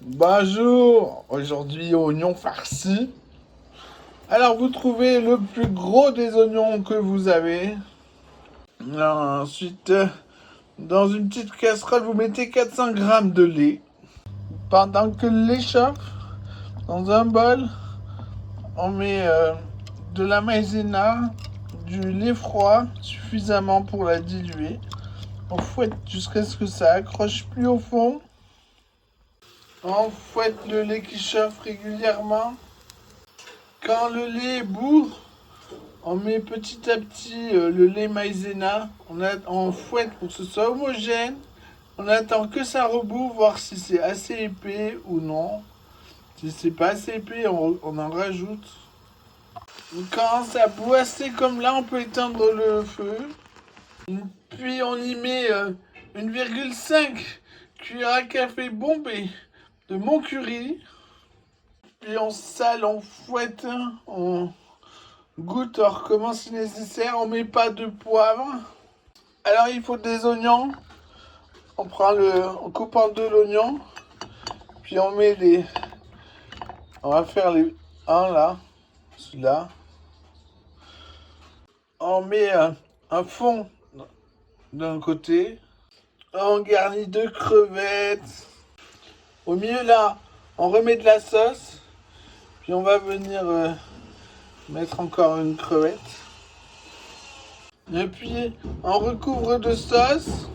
Bonjour, aujourd'hui oignon farci. Alors vous trouvez le plus gros des oignons que vous avez. Ensuite, dans une petite casserole, vous mettez 400 grammes de lait. Pendant que le lait chauffe, dans un bol, on met de la maïzena, du lait froid, suffisamment pour la diluer. On fouette jusqu'à ce que ça accroche plus au fond. On fouette le lait qui chauffe régulièrement. Quand le lait bout, on met petit à petit le lait maïzena. On fouette pour que ce soit homogène. On attend que ça rebout, voir si c'est assez épais ou non. Si c'est pas assez épais, on en rajoute. Quand ça bout assez comme là, on peut éteindre le feu. Puis on y met 1,5 cuillère à café bombée de mon curry. Puis on sale, on fouette, on goûte, on recommence si nécessaire. On met pas de poivre. Alors il faut des oignons. On coupe en deux l'oignon. Puis on met les. On va faire les. Un là. Celui-là. On met un fond d'un côté. On garnit de crevettes. Au milieu là, on remet de la sauce. Puis on va venir mettre encore une crevette. Et puis on recouvre de sauce.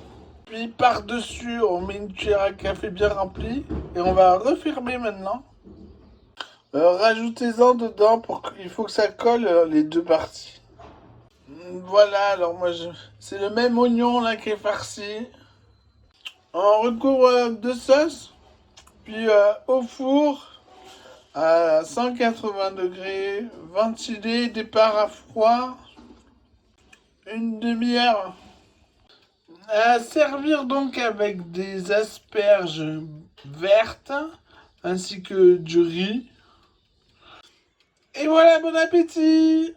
Puis par-dessus, on met une cuillère à café bien remplie. Et on va refermer maintenant. Rajoutez-en dedans il faut que ça colle les deux parties. Voilà, alors c'est le même oignon là qui est farci. On recouvre de sauce. Puis au four à 180 degrés, ventilé, départ à froid, une demi-heure. À servir donc avec des asperges vertes ainsi que du riz. Et voilà, bon appétit!